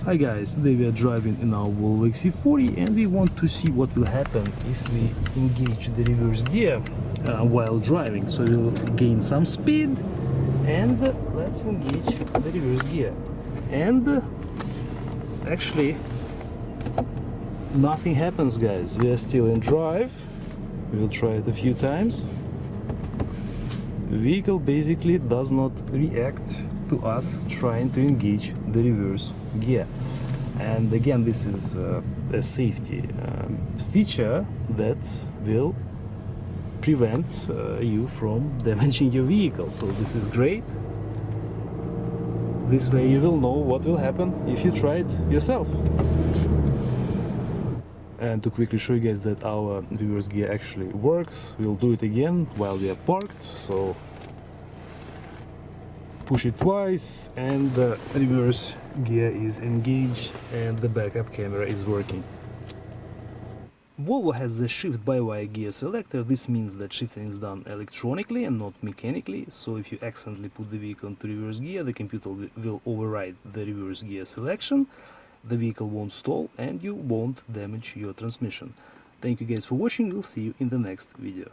Hi guys, today we are driving in our Volvo XC40 and we want to see what will happen if we engage the reverse gear while driving. So we'll gain some speed and let's engage the reverse gear. And actually nothing happens, guys. We are still in drive. We'll try it a few times. The vehicle basically does not react to us trying to engage the reverse gear. And again, this is a safety feature that will prevent you from damaging your vehicle. So this is great. This way you will know what will happen if you try it yourself. And to quickly show you guys that our reverse gear actually works, we'll do it again while we are parked. So push it twice and the reverse gear is engaged and the backup camera is working. Volvo has the shift-by-wire gear selector. This means that shifting is done electronically and not mechanically. So if you accidentally put the vehicle into reverse gear, the computer will override the reverse gear selection. The vehicle won't stall and you won't damage your transmission. Thank you guys for watching. We'll see you in the next video.